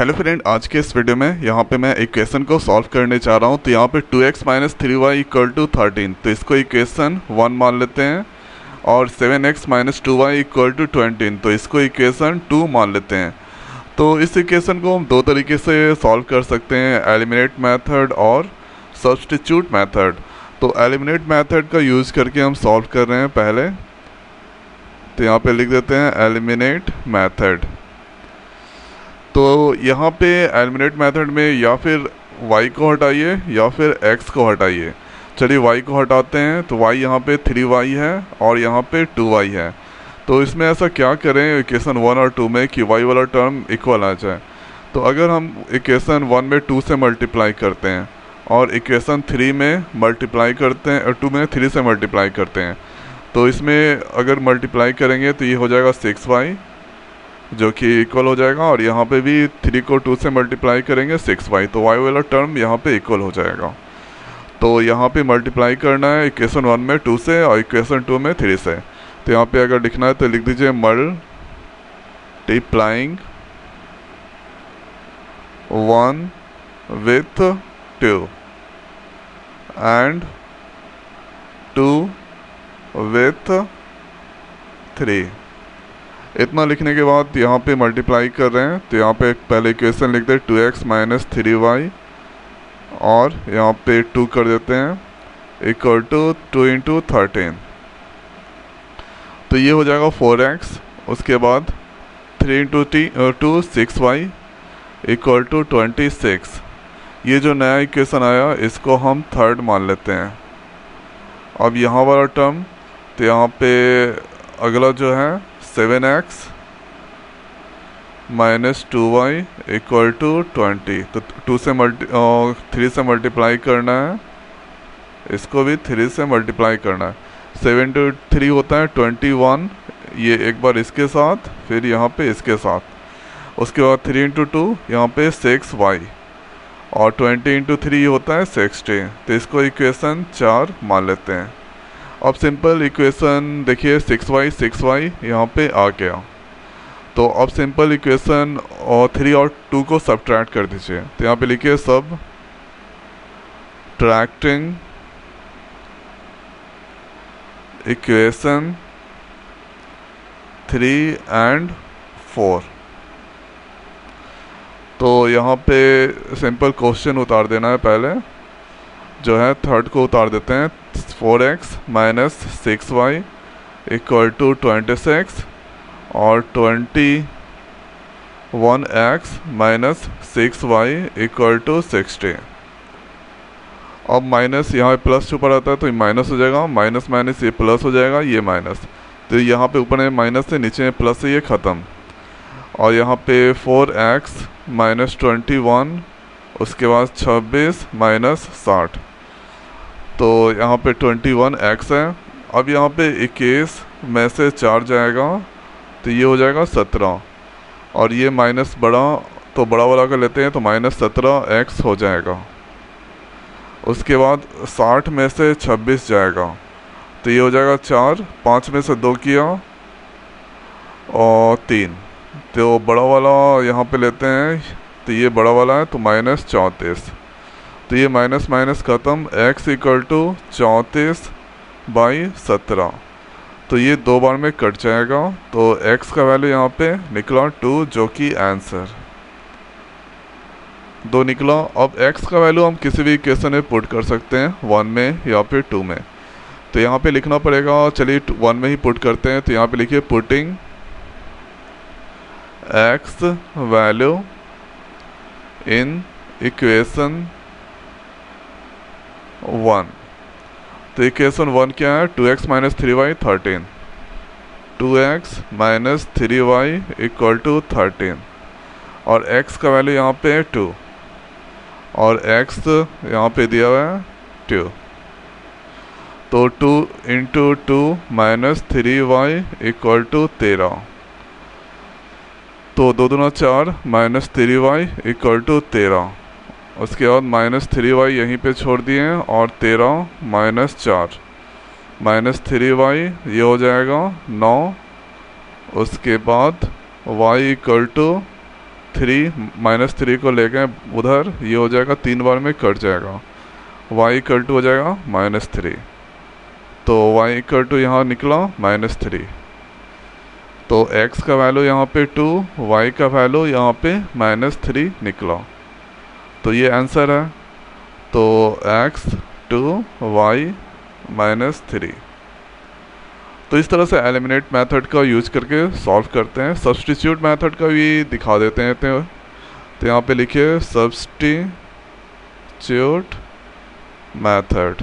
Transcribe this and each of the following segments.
Hello friend, आज के इस वीडियो में यहाँ पे मैं इक्वेशन को सॉल्व करने जा रहा हूँ। तो यहाँ पे 2x minus 3y equal to 13, तो इसको इक्वेशन 1 मान लेते हैं। और 7x minus 2y equal to 20, तो इसको इक्वेशन 2 मान लेते हैं। तो इस इक्वेशन को हम दो तरीके से सॉल्व कर सकते हैं, एलिमिनेट मेथड और सब्स्टिट्यूट मेथड। तो एलिमिनेट मेथड का यूज़ करके हम सॉल्व कर रहे हैं पहले। तो यहाँ पे लिख देते हैं एलिमिनेट मेथड। तो यहाँ पे एलिमिनेट मेथड में या फिर y को हटाइए या फिर x को हटाइए। चलिए y को हटाते हैं, तो y यहाँ पे 3y है और यहाँ पे 2y है। तो इसमें ऐसा क्या करें इक्वेशन 1 और 2 में कि y वाला टर्म इक्वल आ जाए। तो अगर हम इक्वेशन 1 में 2 से मल्टीप्लाई करते हैं और इक्वेशन 3 में मल्टीप्लाई करते हैं और 2 में 3 से मल्टीप्लाई करते हैं, तो इसमें अगर मल्टीप्लाई करेंगे तो ये हो जाएगा 6y जो कि इक्वल हो जाएगा, और यहाँ पे भी 3 को 2 से मल्टीप्लाई करेंगे 6y, तो y वाला टर्म यहाँ पे इक्वल हो जाएगा। तो यहाँ पे मल्टीप्लाई करना है इक्वेशन 1 में 2 से और इक्वेशन 2 में 3 से। तो यहाँ पे अगर लिखना है तो लिख दीजिए मल्टीप्लाइंग 1 विथ 2 एंड 2 विथ 3। इतना लिखने के बाद यहाँ पे मल्टीप्लाई कर रहे हैं, तो यहाँ पे पहले इक्वेशन लिखते हैं 2x माइनस 3y और यहाँ पे 2 कर देते हैं इक्वल टू 2 इंटू 13। तो ये हो जाएगा 4x। उसके बाद 3 इंटू 2 6y इक्वल टू 26। ये जो नया इक्वेशन आया इसको हम थर्ड मान लेते हैं। अब यहाँ वाला टर्म, तो यहाँ पे अगला जो है 7x minus 2y equal to 20। तो 3 से मल्टीप्लाई करना है, इसको भी 3 से मल्टीप्लाई करना है। 7 टू 3 होता है 21, ये एक बार इसके साथ फिर यहाँ पे इसके साथ। उसके बाद 3 इंटू 2 यहाँ पे 6y और 20 इंटू 3 होता है 60। तो इसको इक्वेशन 4 मान लेते हैं। अब सिंपल इक्वेशन देखिए 6y यहाँ पे आ गया। तो अब सिंपल इक्वेशन और 3 और 2 को सब्ट्रैक्ट कर दीजिए। तो यहाँ पे लिखिए सब ट्रैक्टिंग इक्वेशन 3 एंड 4। तो यहाँ पे सिंपल क्वेश्चन उतार देना है। पहले जो है थर्ड को उतार देते हैं। 4x minus 6y equal to 26 और 21x minus 6y equal to 60। अब माइनस यहाँ पे प्लस ऊपर आता है तो ये माइनस हो जाएगा, माइनस माइनस ये प्लस हो जाएगा, ये माइनस। तो यहाँ पे ऊपर में माइनस से, नीचे में प्लस से, ये ख़त्म। और यहाँ पे 4x माइनस 21, उसके बाद 26 माइनस 60। तो यहाँ पे 21x है। अब यहाँ पे 21 में से 4 जाएगा तो ये हो जाएगा 17, और ये माइनस बड़ा तो बड़ा वाला कर लेते हैं, तो माइनस 17x हो जाएगा। उसके बाद 60 में से 26 जाएगा तो ये हो जाएगा 4, 5 में से 2 किया और 3, तो बड़ा वाला यहाँ पे लेते हैं, तो ये बड़ा वाला है तो माइनस 34। तो ये माइनस माइनस ख़त्म, x इक्वल टू 34/17। तो ये 2 बार में कट जाएगा, तो x का वैल्यू यहाँ पे निकला 2, जो कि आंसर 2 निकला। अब x का वैल्यू हम किसी भी इक्वेशन में पुट कर सकते हैं, 1 में या फिर 2 में। तो यहाँ पे लिखना पड़ेगा, चलिए 1 में ही पुट करते हैं। तो यहाँ पे लिखिए putting x value in equation 1। तो इक्वेशन 1 क्या है, 2x minus 3y 13, 2x minus 3y equal to 13, और x का वैल्यू यहाँ पे है 2 और x यहाँ पे दिया हुआ है 2। तो 2 into 2 minus 3y equal to 13। तो 2 दूना 4 माइनस 3y इक्वल टू 13। उसके बाद माइनस 3y यहीं पे छोड़ दिए और 13 माइनस 4 माइनस 3y ये हो जाएगा 9। उसके बाद y इक्वल टू 3 को ले गए उधर, ये हो जाएगा 3 बार में कट जाएगा, y इक्वल टू हो जाएगा -3। तो y इक्वल टू यहाँ निकला -3। तो x का वैल्यू यहाँ पे 2, y का वैल्यू यहाँ पे -3 निकला। तो ये आंसर है। तो x 2 y -3। तो इस तरह से एलिमिनेट मेथड का यूज करके सॉल्व करते हैं। सब्स्टिट्यूट मेथड का भी दिखा देते हैं। तो यहाँ पे लिखिए सब्स्टिट्यूट मेथड।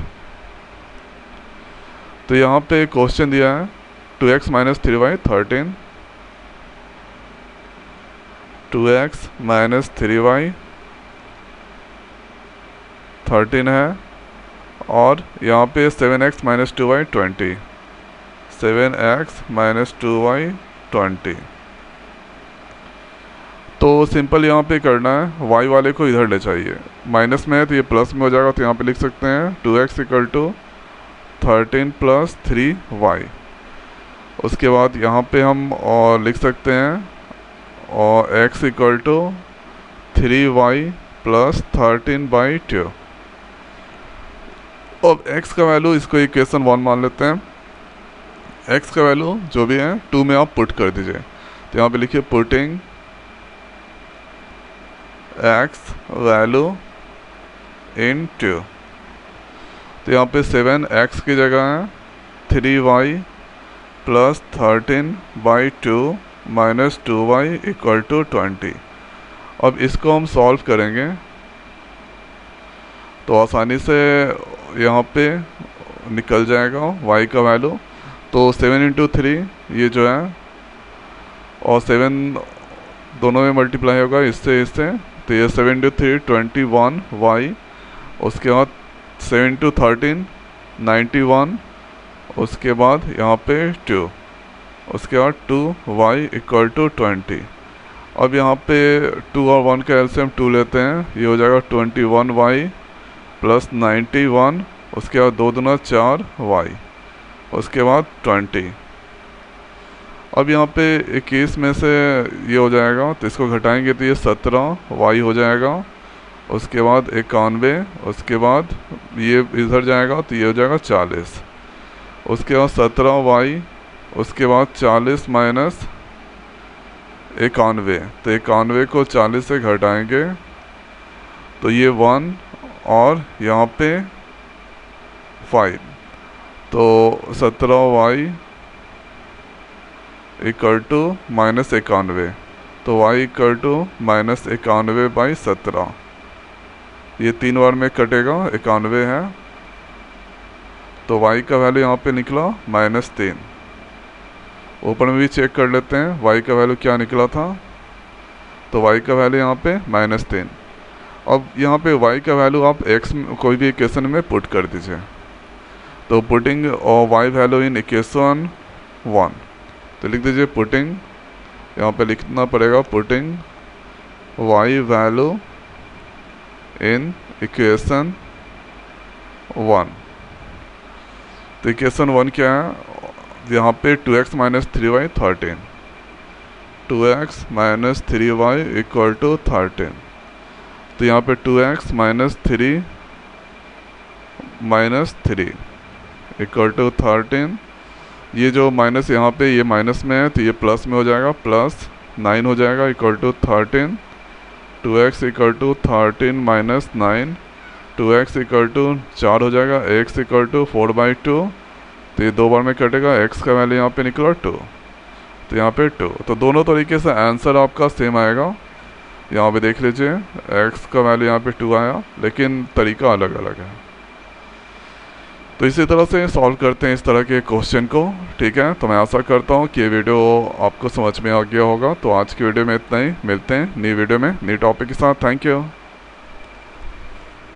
तो यहाँ पे क्वेश्चन दिया है 2x - 3y 13, 2x - 3y 13 है, और यहाँ पे 7x - 2y 20, 7x - 2y 20। तो सिंपल यहाँ पे करना है, y वाले को इधर ले चाहिए, माइनस में है तो ये प्लस में हो जाएगा। तो यहाँ पे लिख सकते हैं 2x इक्वल टू 13 + 3y। उसके बाद यहाँ पे हम और लिख सकते हैं और x इक्वल टू 3y + 13/2। अब x का वैल्यू, इसको इक्वेशन 1 मान लेते हैं। x का वैल्यू जो भी है 2 में आप पुट कर दीजिए। तो यहाँ पे लिखिए पुटिंग x वैल्यू इन 2। तो यहाँ पे 7x की जगह है 3y + 13/2 - 2y = 20। अब इसको हम सॉल्व करेंगे तो आसानी से यहाँ पे निकल जाएगा y का वैल्यू। तो 7 × 3 ये जो है, और 7 दोनों में मल्टीप्लाई होगा इससे इससे। तो ये 7 × 3 21y। उसके बाद 7 × 13 91। उसके बाद यहाँ पे 2। उसके बाद 2y = 20। अब यहाँ पे 2 और 1 का एलसीएम 2 लेते हैं, ये हो जाएगा 21y + 91। उसके बाद 2 दूना 4y। उसके बाद 20। अब यहाँ पे 21 में से ये हो जाएगा, तो इसको घटाएंगे तो ये 17y हो जाएगा। उसके बाद 91। उसके बाद ये इधर जाएगा तो ये हो जाएगा 40। उसके बाद 17y। उसके बाद 40 - 91। तो 91 को 40 से घटाएंगे तो ये 1, और यहाँ पे 5। तो 17y = -91। तो y = -91/17। ये 3 बार में कटेगा, 91 है। तो y का वैल्यू यहाँ पे निकला -3। ऊपर में भी चेक कर लेते हैं y का वैल्यू क्या निकला था। तो y का वैल्यू यहाँ पे -3। अब यहाँ पे y का वैल्यू आप x कोई भी इक्वेशन में पुट कर दीजिए। तो पुटिंग और y वैल्यू इन इक्वेशन 1। तो लिख दीजिए पुटिंग, यहाँ पे लिखना पड़ेगा putting y value in equation 1। तो इक्वेशन 1 क्या है, यहाँ पे 2x - 3y 13, 2x - 3y = 13। तो यहाँ पे 2x - 3 - 3 = 13। ये जो माइनस यहाँ पे ये माइनस में है तो ये प्लस में हो जाएगा, +9 हो जाएगा = 13। 2x = 13 - 9। 2x = 4 हो जाएगा, x = 4/2। तो ये 2 बार में कटेगा, x का वैल्यू यहाँ पे निकला 2। तो यहाँ पे 2। तो दोनों तरीके से आंसर आपका सेम आएगा। यहाँ पे देख लीजिए x का वैल्यू यहाँ पे 2 आया, लेकिन तरीका अलग अलग है। तो इसी तरह से सॉल्व करते हैं इस तरह के क्वेश्चन को। ठीक है, तो मैं आशा करता हूँ कि ये वीडियो आपको समझ में आ गया होगा। तो आज की वीडियो में इतना ही, मिलते हैं नई वीडियो में नई टॉपिक के साथ। Thank you.